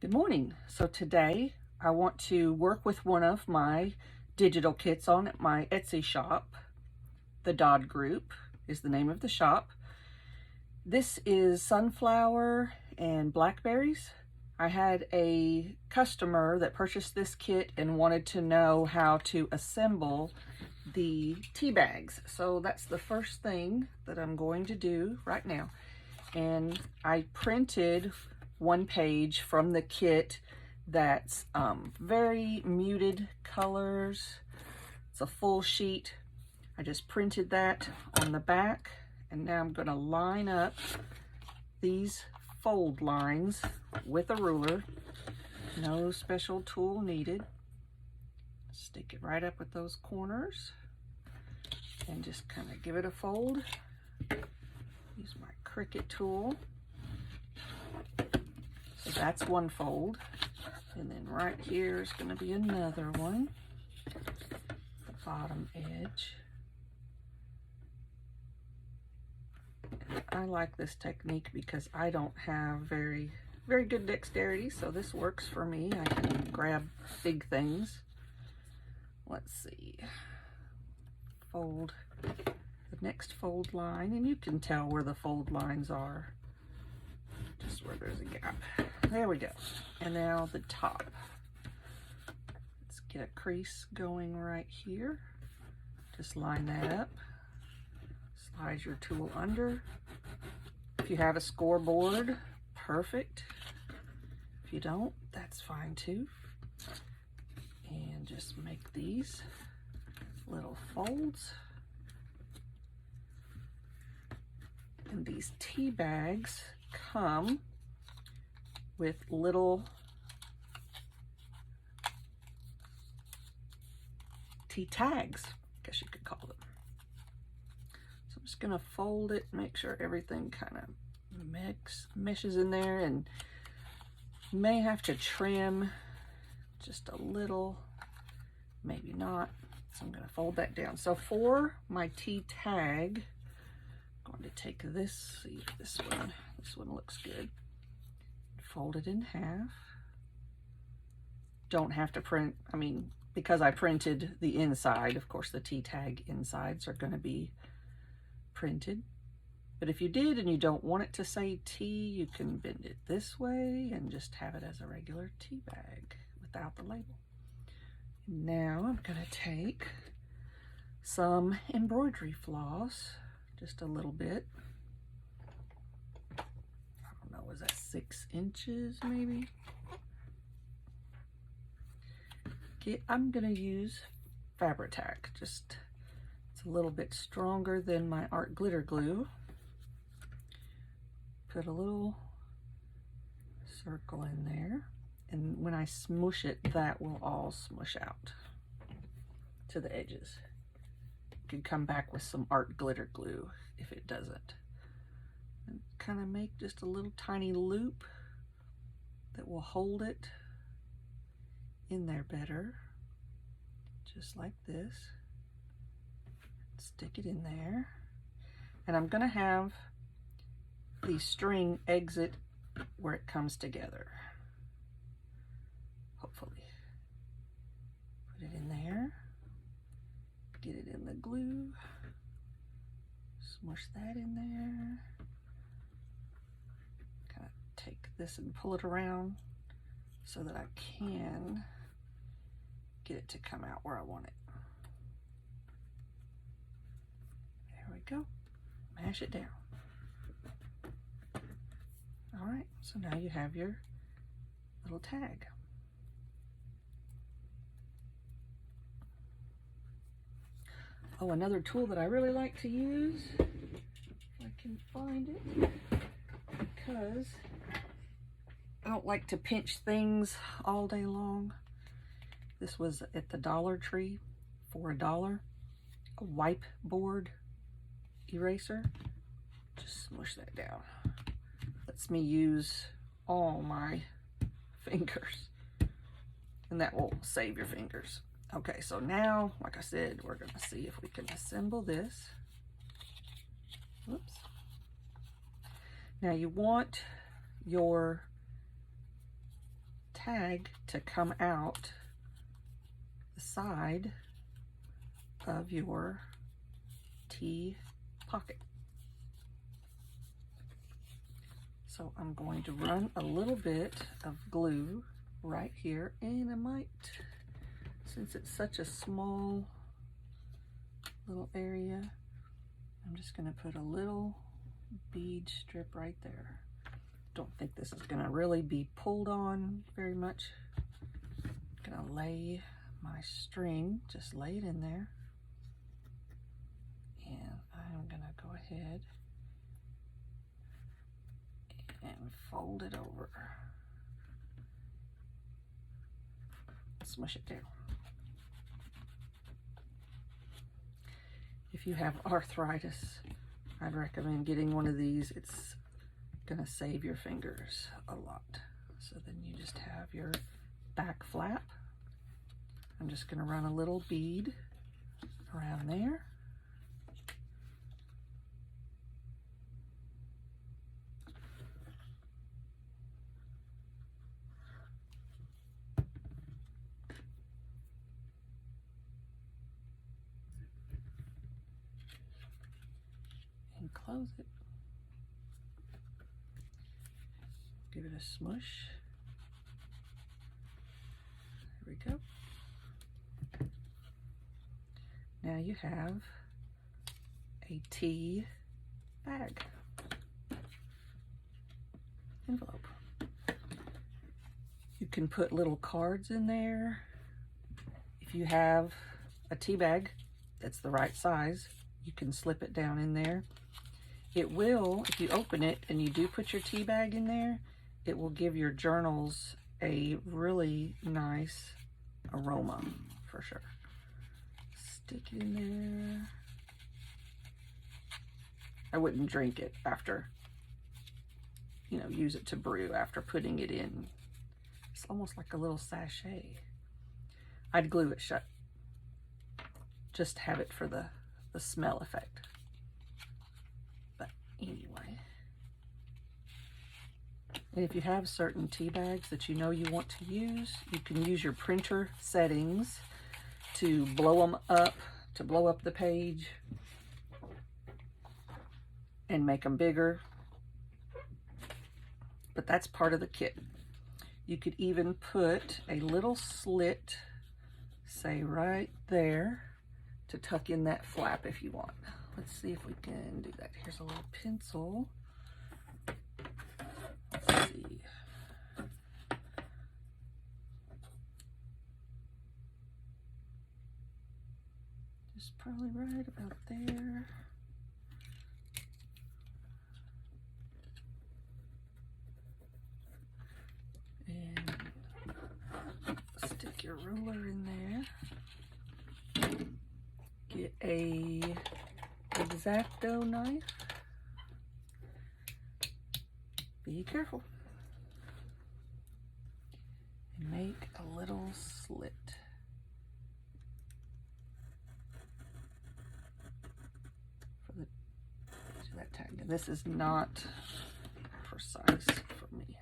Good morning. So today I want to work with one of my digital kits on my Etsy shop. TheDoddGroup is the name of the shop. This is Sunflower and Blackberries. I had a customer that purchased this kit and wanted to know how to assemble the tea bags. So that's the first thing that I'm going to do right now. And I printed one page from the kit that's very muted colors. It's a full sheet. I just printed that on the back, and now I'm going to line up these fold lines with a ruler. No special tool needed. Stick it right up with those corners and just kind of give it a fold. Use my Cricut tool. So that's one fold, and then right here is going to be another one, the bottom edge. I like this technique because I don't have very good dexterity, so this works for me. I can grab big things. Let's see, fold the next fold line, and you can tell where the fold lines are, just where there's a gap. There we go. And now the top. Let's get a crease going right here. Just line that up. Slide your tool under. If you have a scoreboard, perfect. If you don't, that's fine too. And just make these little folds. And these tea bags come with little tea tags, I guess you could call them. So I'm just gonna fold it, make sure everything kind of meshes in there, and may have to trim just a little, maybe not. So I'm gonna fold that down. So for my tea tag, I'm going to take this, see if this one looks good. Fold it in half. Don't have to print, I mean, because I printed the inside, of course the tea tag insides are going to be printed. But if you did and you don't want it to say tea, you can bend it this way and just have it as a regular tea bag without the label. Now I'm going to take some embroidery floss, just a little bit. Was that 6 inches maybe? I'm gonna use Fabri-Tac. Just, it's a little bit stronger than my art glitter glue. Put a little circle in there, and when I smush it, that will all smush out to the edges. You could come back with some art glitter glue if it doesn't. And kind of make just a little tiny loop that will hold it in there better, just like this. Stick it in there, and I'm going to have the string exit where it comes together, hopefully. Put it in there, get it in the glue, smush that in there. Take this and pull it around so that I can get it to come out where I want it. There we go. Mash it down. All right, so now you have your little tag. Oh, another tool that I really like to use, if I can find it, because I don't like to pinch things all day long. This was at the Dollar Tree for $1. A wipe board eraser. Just smush that down. Lets me use all my fingers, and that will save your fingers. Okay, so now, like I said, we're gonna see if we can assemble this. Whoops. Now you want your tag to come out the side of your T pocket. So I'm going to run a little bit of glue right here, and I might, since it's such a small little area, I'm just going to put a little bead strip right there. Don't think this is going to really be pulled on very much. I'm going to lay my string, just lay it in there, and I'm going to go ahead and fold it over. Smush it down. If you have arthritis, I'd recommend getting one of these. It's gonna save your fingers a lot. So then you just have your back flap. I'm just gonna run a little bead around there. And close it. Give it a smush. There we go. Now you have a tea bag envelope. You can put little cards in there. If you have a tea bag that's the right size, you can slip it down in there. It will, if you open it and you do put your tea bag in there, it will give your journals a really nice aroma for sure. Stick it in there. I wouldn't drink it after, you know, use it to brew after putting it in. It's almost like a little sachet. I'd glue it shut. Just have it for the smell effect. But anyway. And if you have certain tea bags that you know you want to use, you can use your printer settings to blow them up, to blow up the page and make them bigger. But that's part of the kit. You could even put a little slit, say right there, to tuck in that flap if you want. Let's see if we can do that. Here's a little pencil. Let's see. Just probably right about there. And stick your ruler in there. Get a X-Acto knife. Be careful. And make a little slit. For that tag. And this is not precise for me.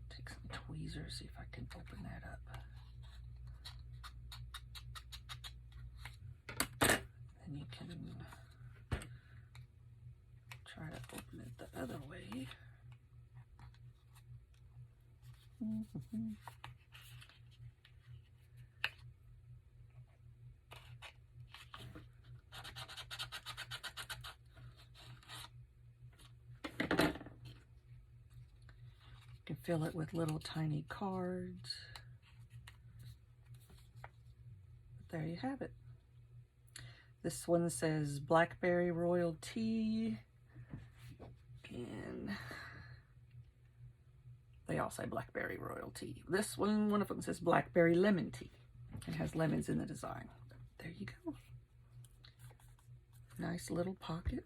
Take some tweezers, see if I can open that up. Then you can try to open it the other way. You can fill it with little tiny cards. But there you have it. This one says Blackberry Royal Tea, and they all say Blackberry Royal Tea. This one of them says Blackberry Lemon Tea. It has lemons in the design. There you go. Nice little pocket.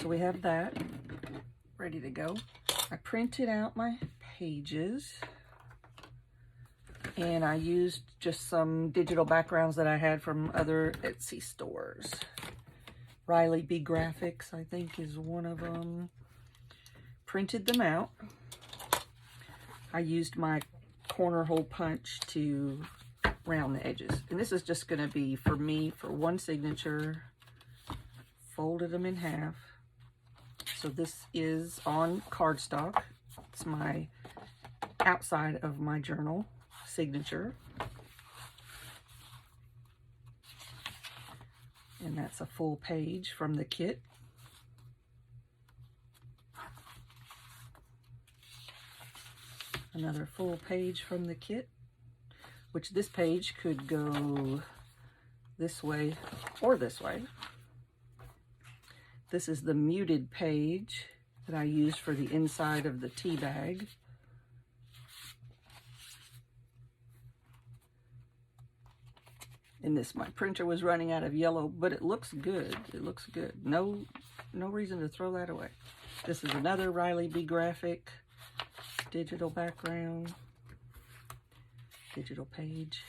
So we have that ready to go. I printed out my pages, and I used just some digital backgrounds that I had from other Etsy stores. RileyBGraphics, I think, is one of them. Printed them out. I used my corner hole punch to round the edges. And this is just going to be for me for one signature. Folded them in half. So this is on cardstock. It's my outside of my journal signature. And that's a full page from the kit. Another full page from the kit, which this page could go this way or this way. This is the muted page that I used for the inside of the tea bag. And this, my printer was running out of yellow, but it looks good. It looks good. No reason to throw that away. This is another RileyBGraphics digital background, digital page.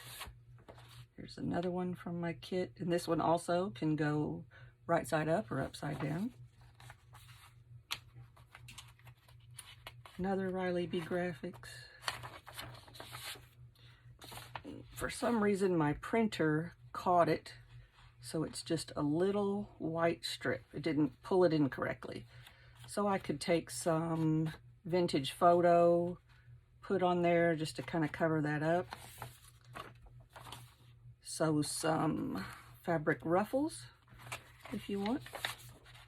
Here's another one from my kit, and this one also can go right side up or upside down. Another RileyBGraphics. For some reason my printer caught it, so it's just a little white strip. It didn't pull it in correctly. So I could take some vintage photo, put on there just to kind of cover that up. Sew some fabric ruffles if you want.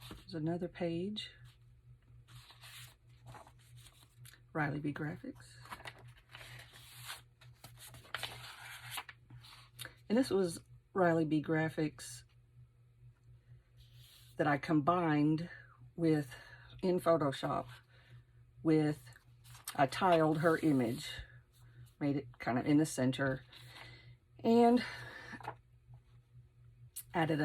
There's another page. RileyBGraphics. And this was RileyBGraphics that I combined with, in Photoshop, with, I tiled her image, made it kind of in the center, and added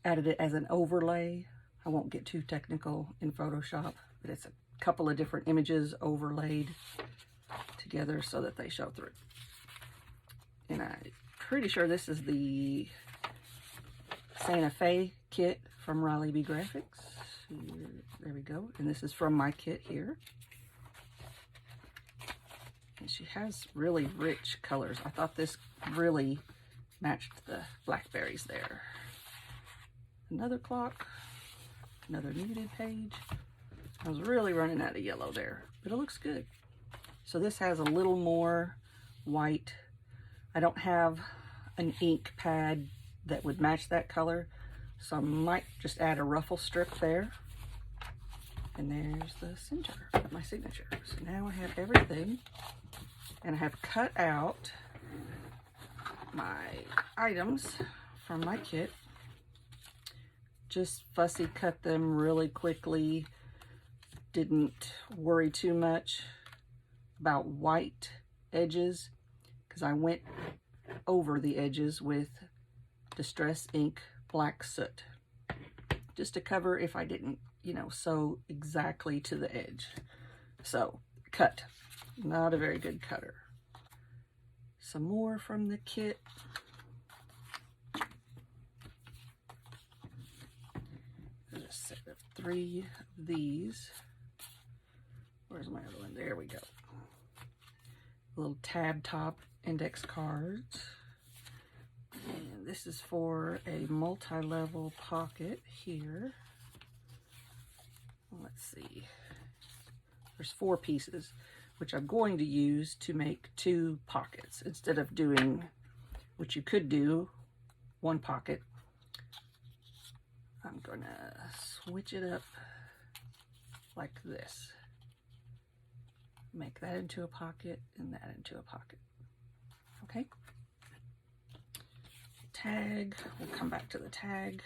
it as an overlay. I won't get too technical in Photoshop, but it's a couple of different images overlaid together so that they show through. And I'm pretty sure this is the Santa Fe kit from RileyBGraphics. There we go. And this is from my kit here. And she has really rich colors. I thought this really matched the blackberries there. Another clock. Another muted page. I was really running out of yellow there, but it looks good. So this has a little more white. I don't have an ink pad that would match that color, so I might just add a ruffle strip there. And there's the center of my signature. So now I have everything, and I have cut out my items from my kit. Just fussy cut them really quickly. Didn't worry too much about white edges because I went over the edges with Distress Ink Black Soot, just to cover if I didn't, you know, sew exactly to the edge. So, cut. Not a very good cutter. Some more from the kit. There's a set of 3 of these. Where's my other one? There we go. Little tab top index cards. And this is for a multi-level pocket here. Let's see. There's 4 pieces, which I'm going to use to make 2 pockets instead of doing what you could do, 1 pocket. I'm gonna switch it up like this. Make that into a pocket and that into a pocket. Okay. Tag, we'll come back to the tag.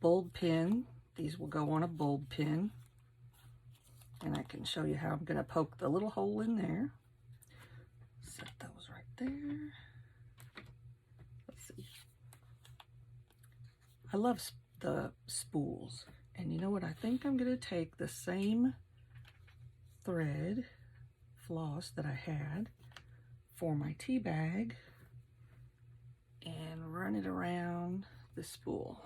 Bulb pin, these will go on a bulb pin. And I can show you how I'm gonna poke the little hole in there. Set those right there. Let's see. I love the spools. And you know what? I think I'm gonna take the same thread floss that I had for my tea bag and run it around the spool.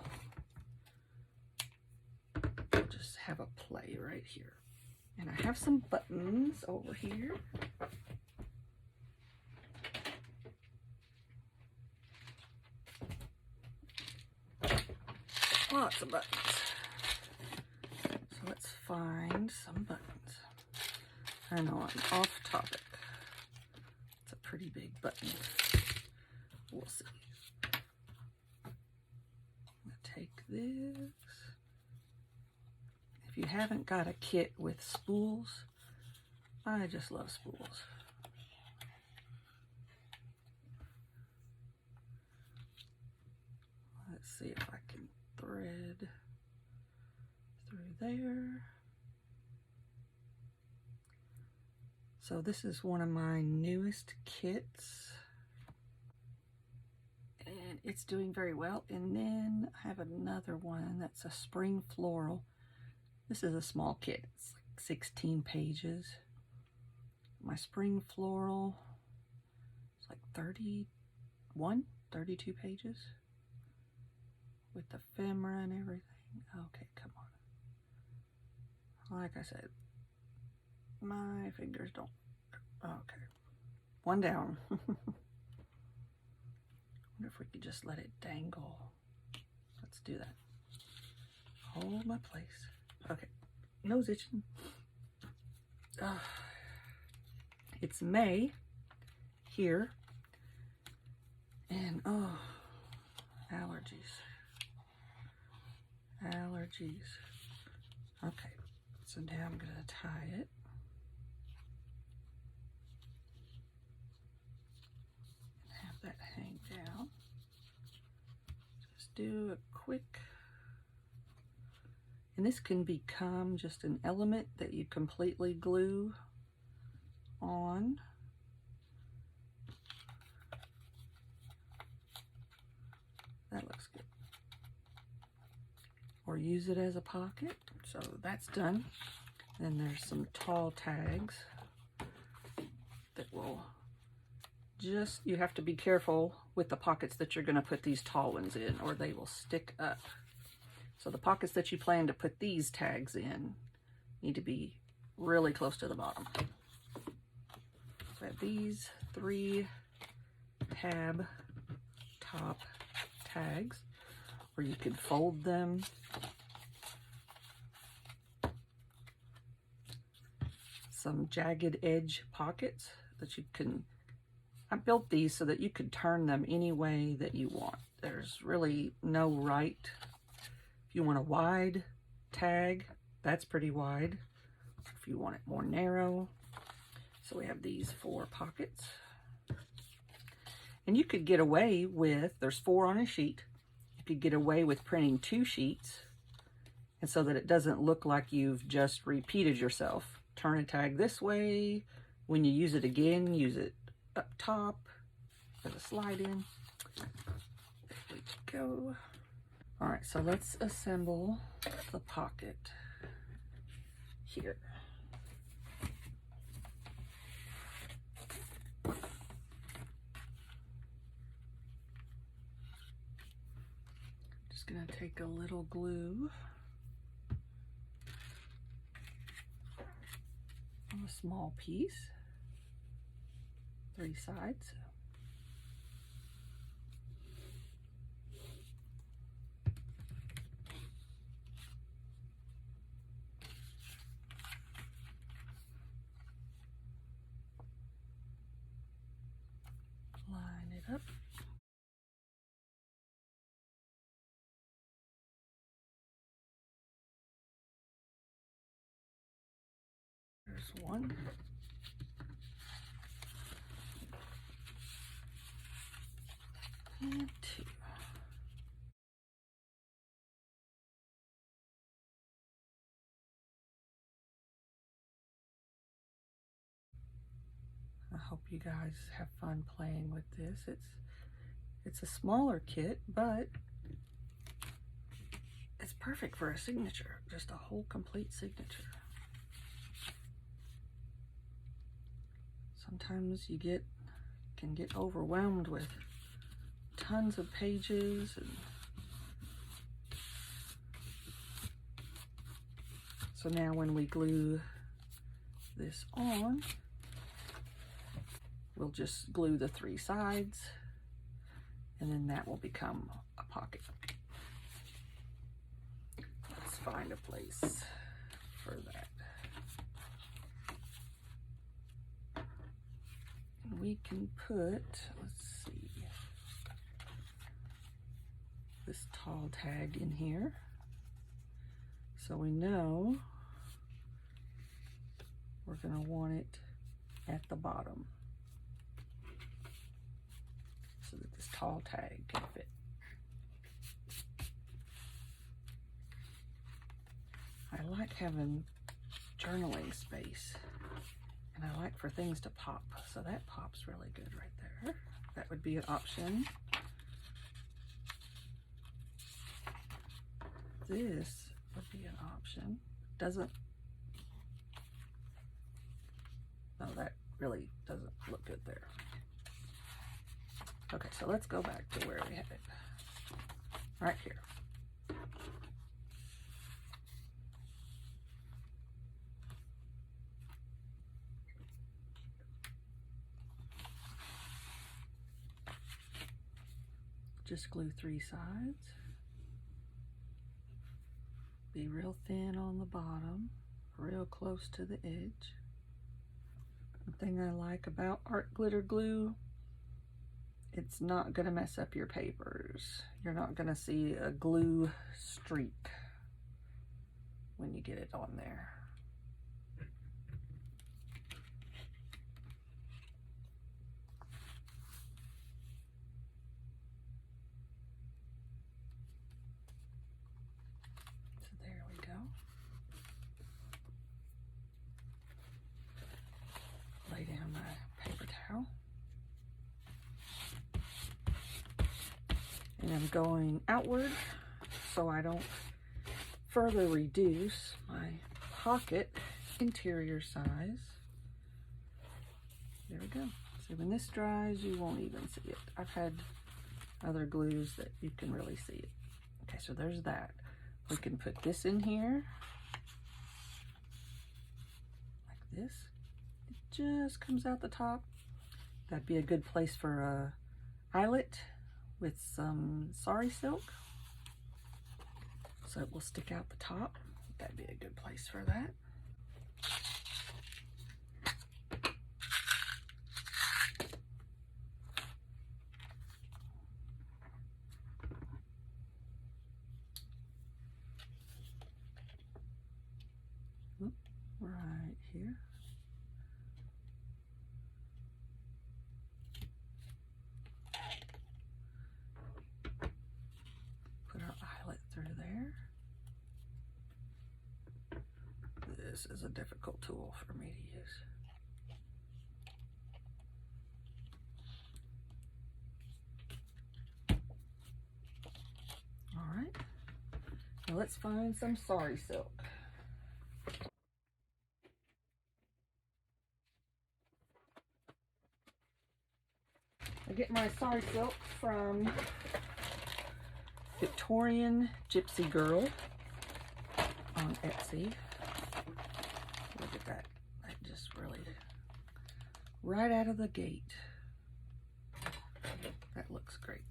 Just have a play right here. And I have some buttons over here. Lots of buttons. So let's find some buttons. I know I'm off topic. It's a pretty big button. We'll see. I'm gonna take this. If you haven't got a kit with spools, I just love spools. Let's see if I can thread through there. So this is one of my newest kits, and it's doing very well. And then I have another one that's a spring floral. This is a small kit. It's like 16 pages. My spring floral is like 32 pages with ephemera and everything. Okay, come on. Like I said, my fingers don't. Okay, one down. Wonder if we could just let it dangle. Let's do that. Hold my place. Okay, nose itching. It's May here, and oh, allergies. Okay, so now I'm gonna tie it. And have that hang down. Just do a quick, and this can become just an element that you completely glue on. That looks good. Or use it as a pocket. So that's done. Then there's some tall tags that will just, you have to be careful with the pockets that you're going to put these tall ones in, or they will stick up. So the pockets that you plan to put these tags in need to be really close to the bottom. So I have these 3 tab top tags, or you could fold them. Some jagged edge pockets that you can, I built these so that you could turn them any way that you want. There's really no right. If you want a wide tag, that's pretty wide. If you want it more narrow. So we have these 4 pockets. And you could get away with, there's 4 on a sheet. You could get away with printing 2 sheets, and so that it doesn't look like you've just repeated yourself. Turn a tag this way. When you use it again, use it up top as a slide in. There we go. All right, so let's assemble the pocket here. Just gonna take a little glue on a small piece, 3 sides. Line it up. There's 1. And 2. I hope you guys have fun playing with this. It's a smaller kit, but it's perfect for a signature, just a whole complete signature. Sometimes you can get overwhelmed with tons of pages, and so now when we glue this on, we'll just glue the 3 sides, and then that will become a pocket. Let's find a place for that. And we can put, let's see, this tall tag in here, so we know we're going to want it at the bottom so that this tall tag can fit. I like having journaling space, and I like for things to pop, so that pops really good right there. That would be an option. This would be an option. Doesn't, no, that really doesn't look good there. Okay, so let's go back to where we had it. Right here. Just glue 3 sides. Be real thin on the bottom, real close to the edge. The thing I like about art glitter glue, it's not going to mess up your papers. You're not going to see a glue streak when you get it on there. So there we go. Lay down my paper towel. And I'm going outward so I don't further reduce my pocket interior size. There we go. See, when this dries, you won't even see it. I've had other glues that you can really see it. Okay, so there's that. We can put this in here like this. It just comes out the top. That'd be a good place for a eyelet with some Sari Silk, so it will stick out the top. That'd be a good place for that. Right here. Put our eyelet through there. This is a difficult tool for me to use. All right, now let's find some Sari Silk. I get my Sari Silk from VictorianGypsygirl on Etsy. Look at that. That just really, right out of the gate. That looks great.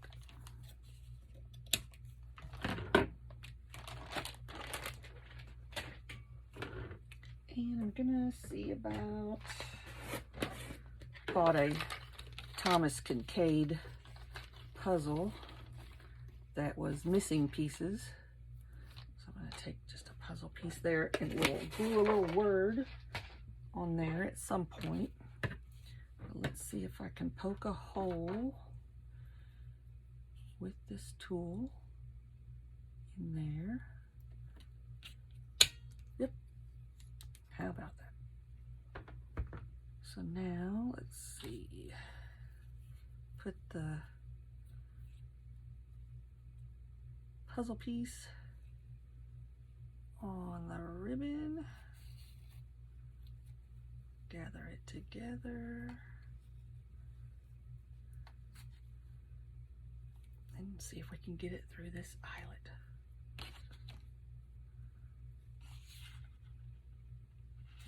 And I'm gonna see about, bought a Thomas Kincaid puzzle that was missing pieces. So I'm going to take just a puzzle piece there and we'll glue a little word on there at some point. But let's see if I can poke a hole with this tool in there. Yep. How about that? So now let's see. Put the puzzle piece on the ribbon, gather it together, and see if we can get it through this eyelet.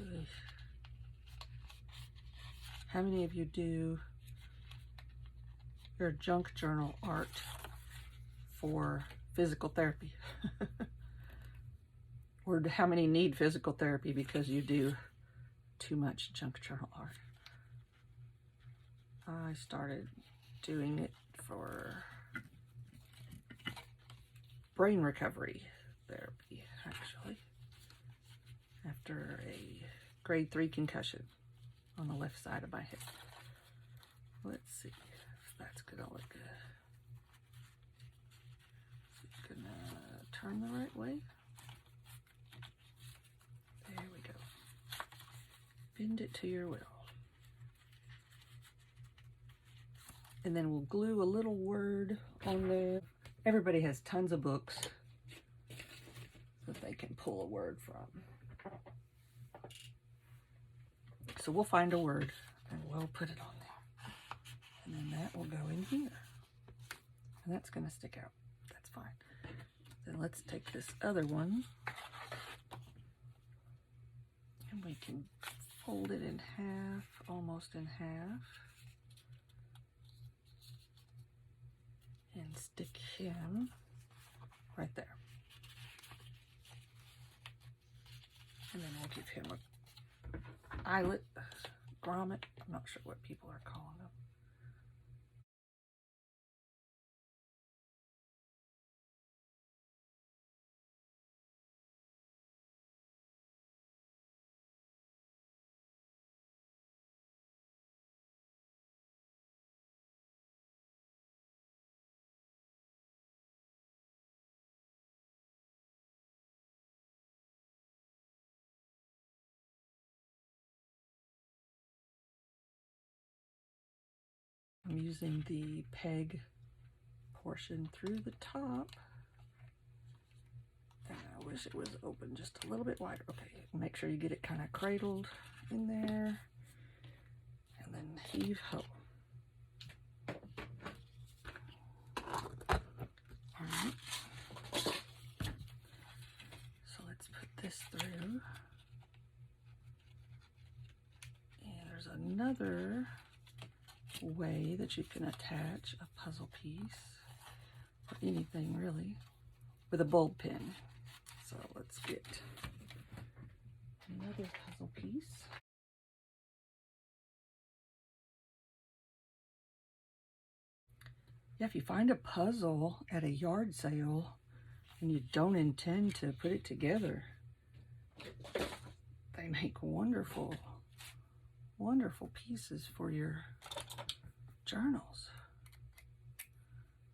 Ugh. How many of you do your junk journal art for physical therapy? Or how many need physical therapy because you do too much junk journal art? I started doing it for brain recovery therapy, actually, after a grade 3 concussion on the left side of my head. Let's see if that's gonna look good. Is it gonna turn the right way? There we go. Bend it to your will. And then we'll glue a little word on there. Everybody has tons of books that they can pull a word from. So we'll find a word and we'll put it on there. And then that will go in here. And that's gonna stick out. That's fine. Then let's take this other one and we can fold it in half, almost in half. And stick him right there. And then we'll give him a eyelet, grommet. I'm not sure what people are calling them. I'm using the peg portion through the top. And I wish it was open just a little bit wider. Okay, make sure you get it kind of cradled in there. And then heave ho. Alright. So let's put this through. And there's another way that you can attach a puzzle piece, or anything really, with a bulb pin. So let's get another puzzle piece. Yeah, if you find a puzzle at a yard sale and you don't intend to put it together, they make wonderful, wonderful pieces for your journals.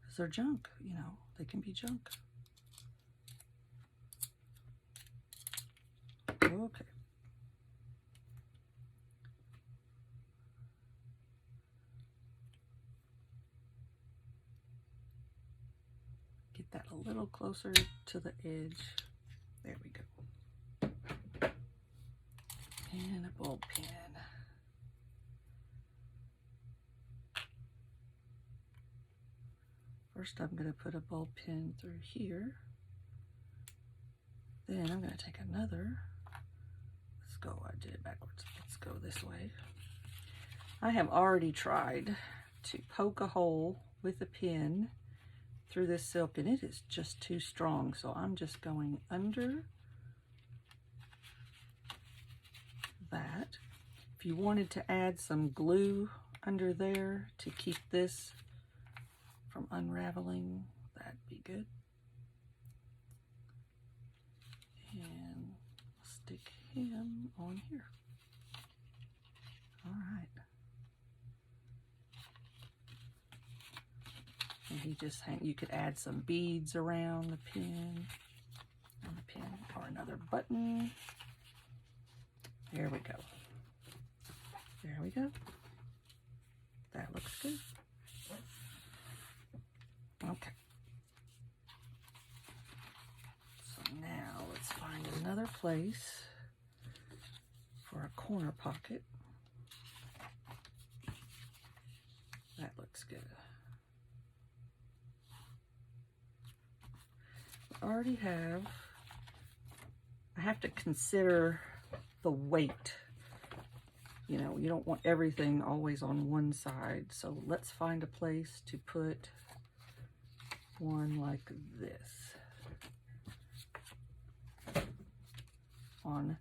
Because they're junk, you know, they can be junk. Okay. Get that a little closer to the edge. There we go. And a bulb pin. First I'm going to put a bulb pin through here. Then I'm going to take another. Let's go, I did it backwards. Let's go this way. I have already tried to poke a hole with a pin through this silk and it is just too strong. So I'm just going under that. If you wanted to add some glue under there to keep this from unraveling, that'd be good. And stick him on here. All right. And he just you could add some beads around the pin, or another button. There we go. There we go. That looks good. Okay. So now let's find another place for a corner pocket. That looks good. I have to consider the weight. you know, you don't want everything always on one side. So let's find a place to put one like this on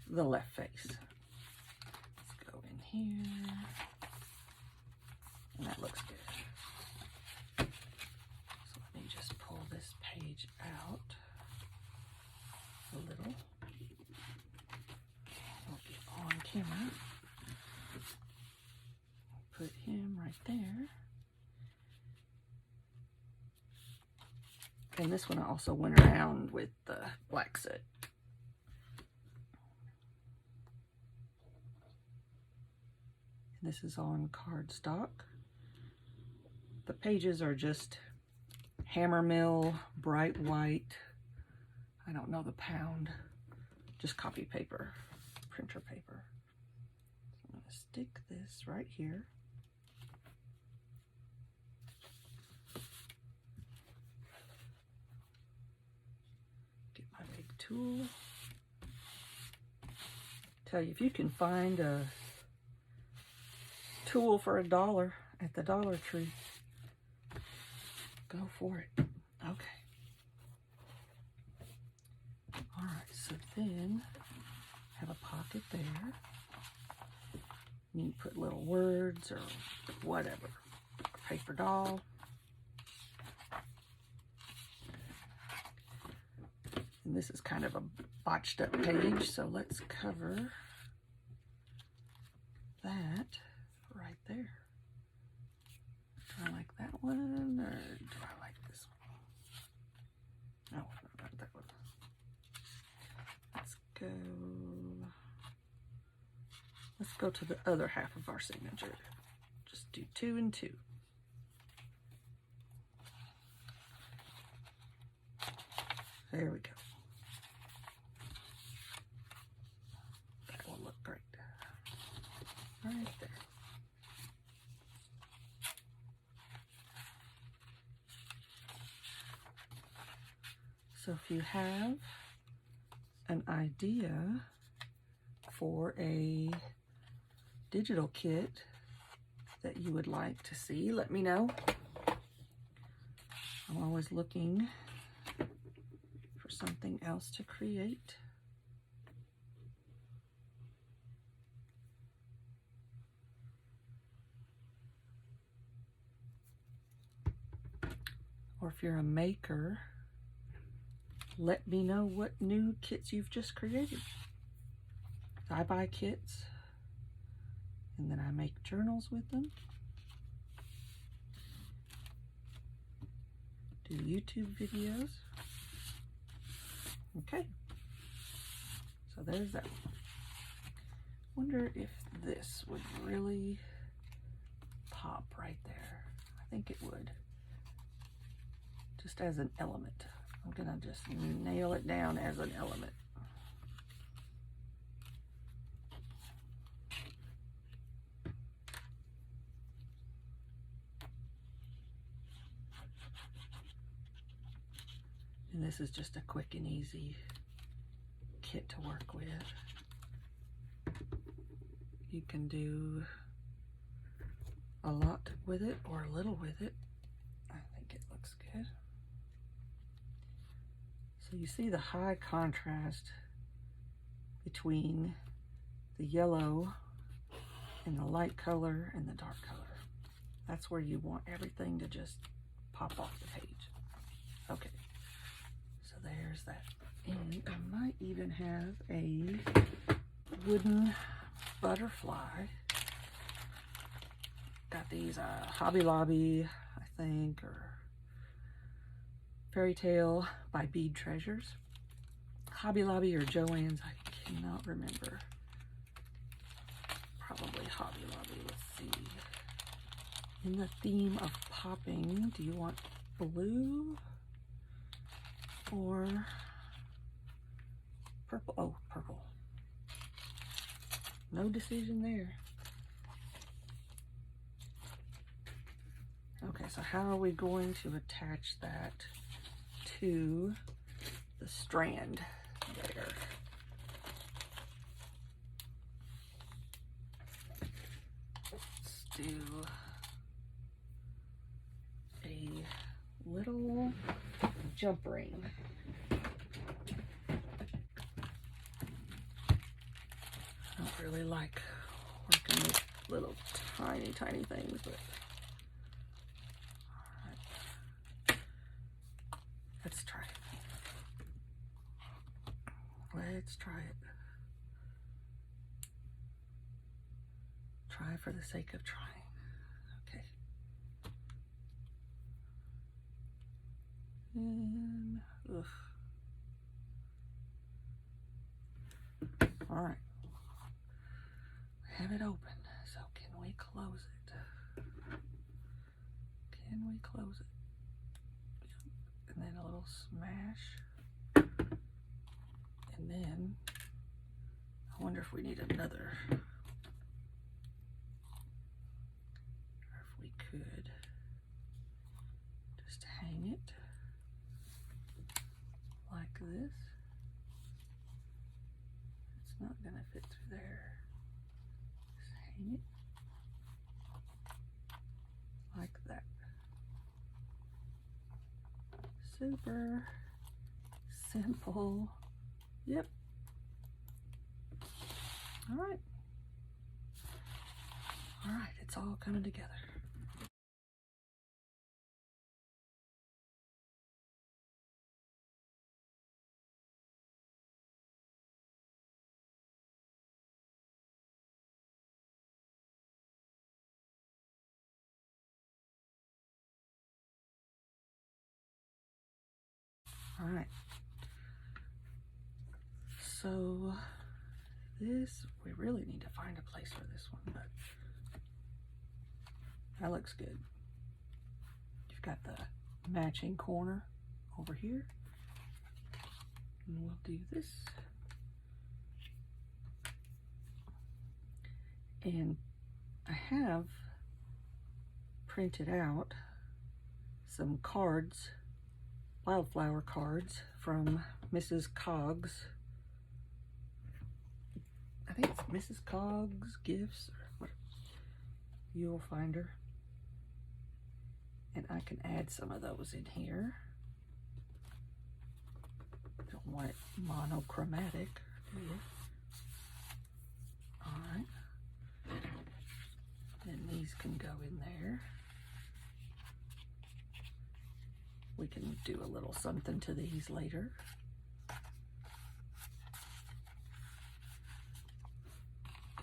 the left face. Let's go in here, and that looks good. So let me just pull this page out a little. I'll get on camera. Put him right there. And this one I also went around with the black soot. And this is on cardstock. The pages are just Hammermill, bright white, I don't know the pound, just copy paper, printer paper. So I'm going to stick this right here. Get my big tool. Tell you, if you can find a tool for $1 at the Dollar Tree, go for it. Okay. All right, so then have a pocket there. You can put little words or whatever. Paper doll. And this is kind of a botched up page, so let's cover that right there. Do I like that one, or do I like this one? No, not that one. Let's go to the other half of our signature. Just do 2 and 2. There we go. That will look great. Right there. So if you have an idea for a digital kit that you would like to see, let me know. I'm always looking for something else to create. Or if you're a maker, let me know what new kits you've just created. I buy kits and then I make journals with them. Do YouTube videos. Okay, so there's that. Wonder if this would really pop right there. I think it would. Just as an element. I'm gonna just nail it down as an element. And this is just a quick and easy kit to work with. You can do a lot with it or a little with it. I think it looks good. So you see the high contrast between the yellow and the light color and the dark color. That's where you want everything to just pop off the page. Okay, so there's that. And I might even have a wooden butterfly. Got these Hobby Lobby, I think, or Fairy Tale by Bead Treasures. Hobby Lobby or Joann's, I cannot remember. Probably Hobby Lobby, let's see. In the theme of popping, do you want blue or purple? Oh, purple. No decision there. Okay, so how are we going to attach that to the strand there? do a little jump ring. I don't really like working with little tiny things, but alright. Let's try it. Let's try it. Try for the sake of trying. Okay. And, ugh. All right. We have it open, so can we close it? Can we close it? And then a little smash. And then, I wonder if we need another, or if we could just hang it like this. It's not gonna fit through there. Just hang it like that. Super simple. Yep. All right. All right, it's all coming together. All right. So this, we really need to find a place for this one, but that looks good. You've got the matching corner over here. And we'll do this. And I have printed out some cards, wildflower cards from Mrs. Coggs. I think it's Mrs. Coggs Gifts, or what, you'll find her. And I can add some of those in here. Don't want it monochromatic, do you? All right. And these can go in there. We can do a little something to these later.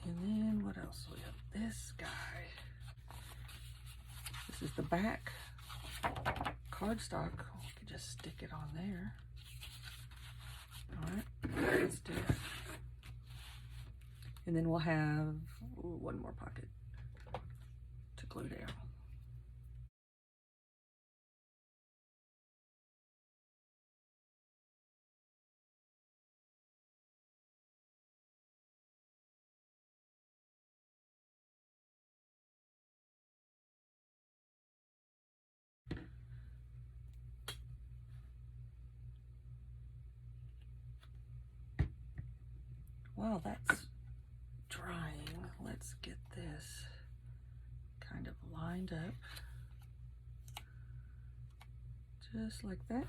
And then what else? We have this guy. This is the back cardstock. We can just stick it on there. All right, let's do that. And then we'll have one more pocket to glue down. While that's drying, let's get this kind of lined up, just like that.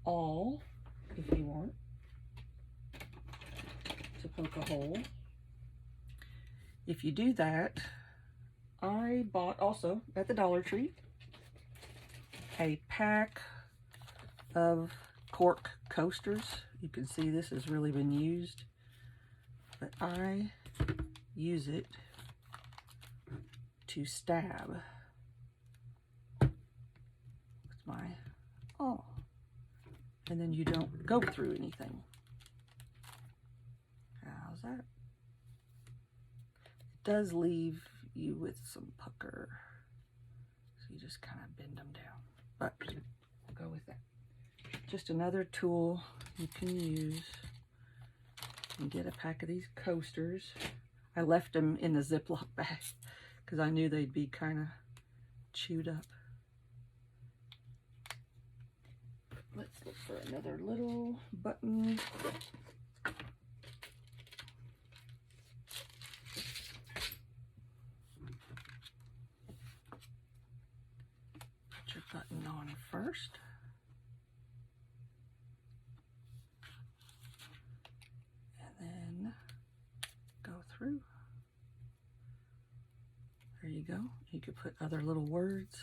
awl if you want to poke a hole. If you do that, I bought also at the Dollar Tree a pack of cork coasters. You can see this has really been used, but I use it to stab with my awl, and then you don't go through anything. How's that? It does leave you with some pucker, so you just kind of bend them down, but we'll go with that. Just another tool you can use. You can get a pack of these coasters. I left them in the Ziploc bag because I knew they'd be kind of chewed up. Let's look for another little button. Put your button on first. And then go through. There you go. You could put other little words.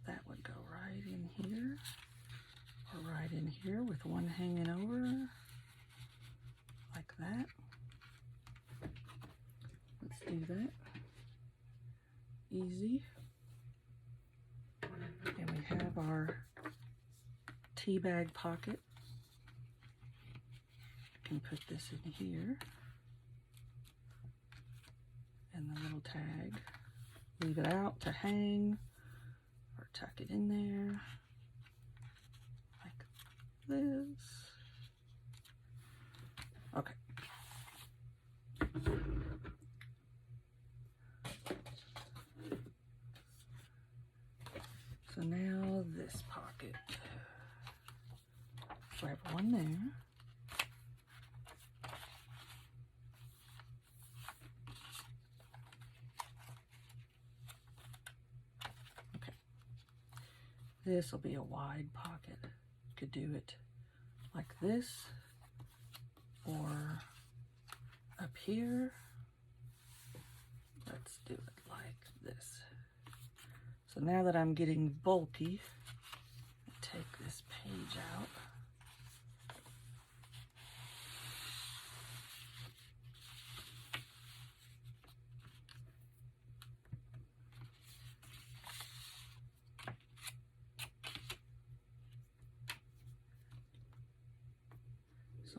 That would go right in here, or right in here with one hanging over, like that. Let's do that. Easy. And we have our tea bag pocket. You can put this in here. And the little tag. Leave it out to hang, or tuck it in there like this. Okay. So now this pocket. So I have one there. This will be a wide pocket. You could do it like this, or up here. Let's do it like this. So now that I'm getting bulky, I take this page out.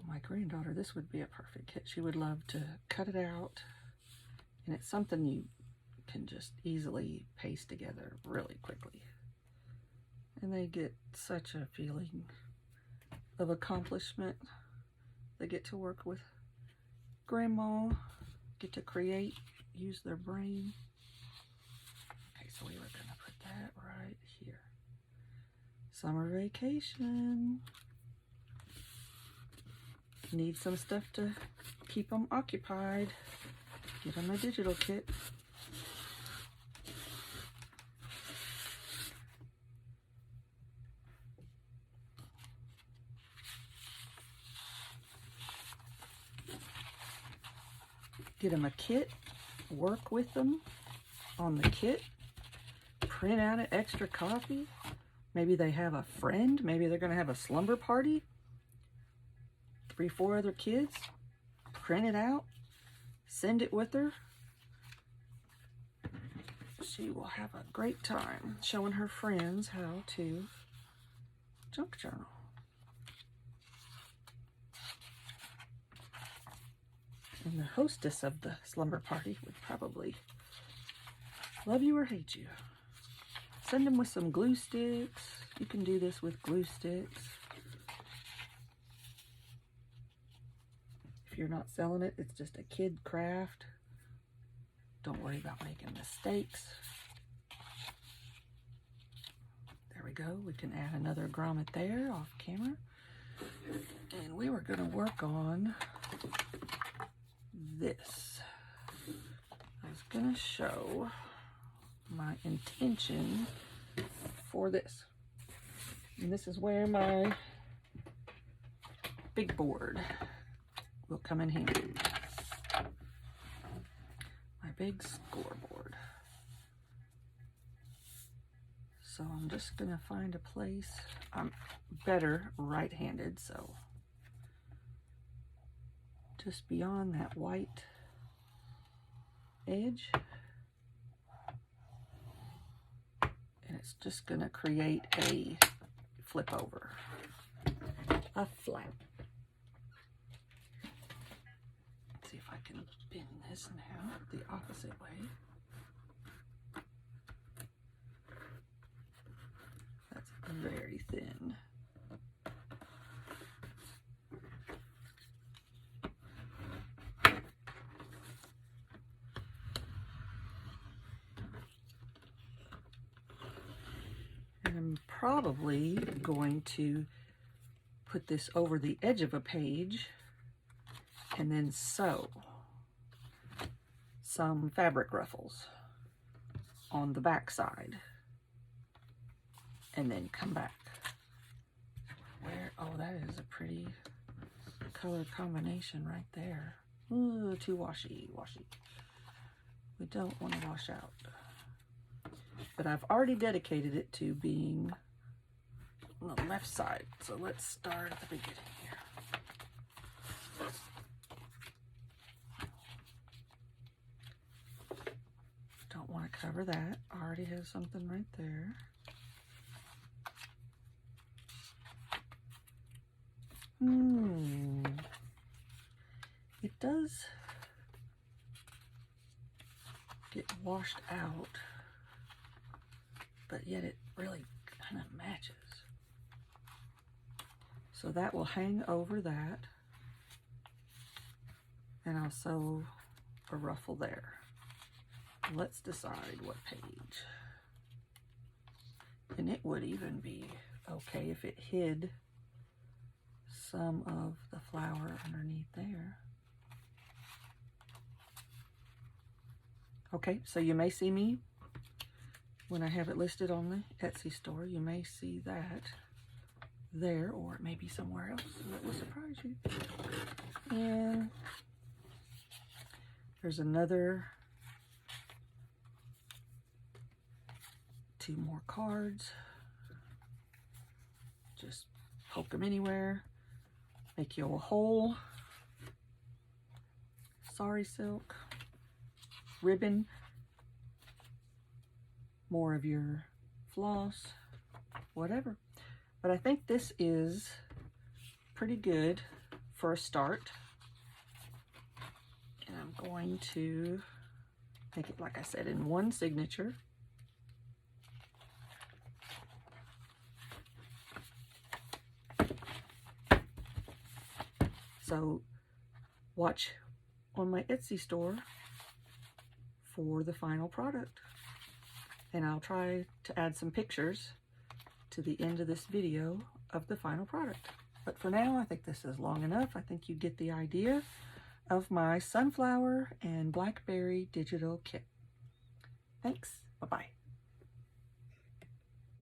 My granddaughter, this would be a perfect kit. She would love to cut it out, and it's something you can just easily paste together really quickly. And they get such a feeling of accomplishment. They get to work with grandma, get to create, use their brain. Okay, so we were gonna put that right here. Summer vacation. Need some stuff to keep them occupied. Give them a digital kit. Get them a kit, work with them on the kit, print out an extra copy. Maybe they have a friend, maybe they're gonna have a slumber party. 3, 4 other kids, print it out, send it with her. She will have a great time showing her friends how to junk journal. And the hostess of the slumber party would probably love you or hate you. Send them with some glue sticks. You can do this with glue sticks. If you're not selling it, it's just a kid craft. Don't worry about making mistakes. There we go. We can add another grommet there off camera. And we were going to work on this. I was going to show my intention for this. And this is where my big board will come in handy. My big scoreboard. So I'm just gonna find a place. I'm better right-handed, so just beyond that white edge. And it's just gonna create a flip over, a flap. Let's see if I can bend this now the opposite way. That's very thin. And I'm probably going to put this over the edge of a page and then sew some fabric ruffles on the back side and then come back. Where, oh, that is a pretty color combination right there. Ooh, too washy. We don't want to wash out. But I've already dedicated it to being on the left side. So let's start at the beginning here. Don't want to cover that. I already have something right there. It does get washed out, but yet it really kind of matches. So that will hang over that, and I'll sew a ruffle there. Let's decide what page. And it would even be okay if it hid some of the flower underneath there. Okay, so you may see me when I have it listed on the Etsy store. You may see that there, or it may be somewhere else, so that will surprise you. And there's another 2 more cards. Just poke them anywhere, make you a hole. Sari Silk, ribbon, more of your floss, whatever. But I think this is pretty good for a start. And I'm going to make it, like I said, in one signature. So watch on my Etsy store for the final product. And I'll try to add some pictures to the end of this video of the final product. But for now, I think this is long enough. I think you get the idea of my Sunflower and Blackberry digital kit. Thanks. Bye-bye.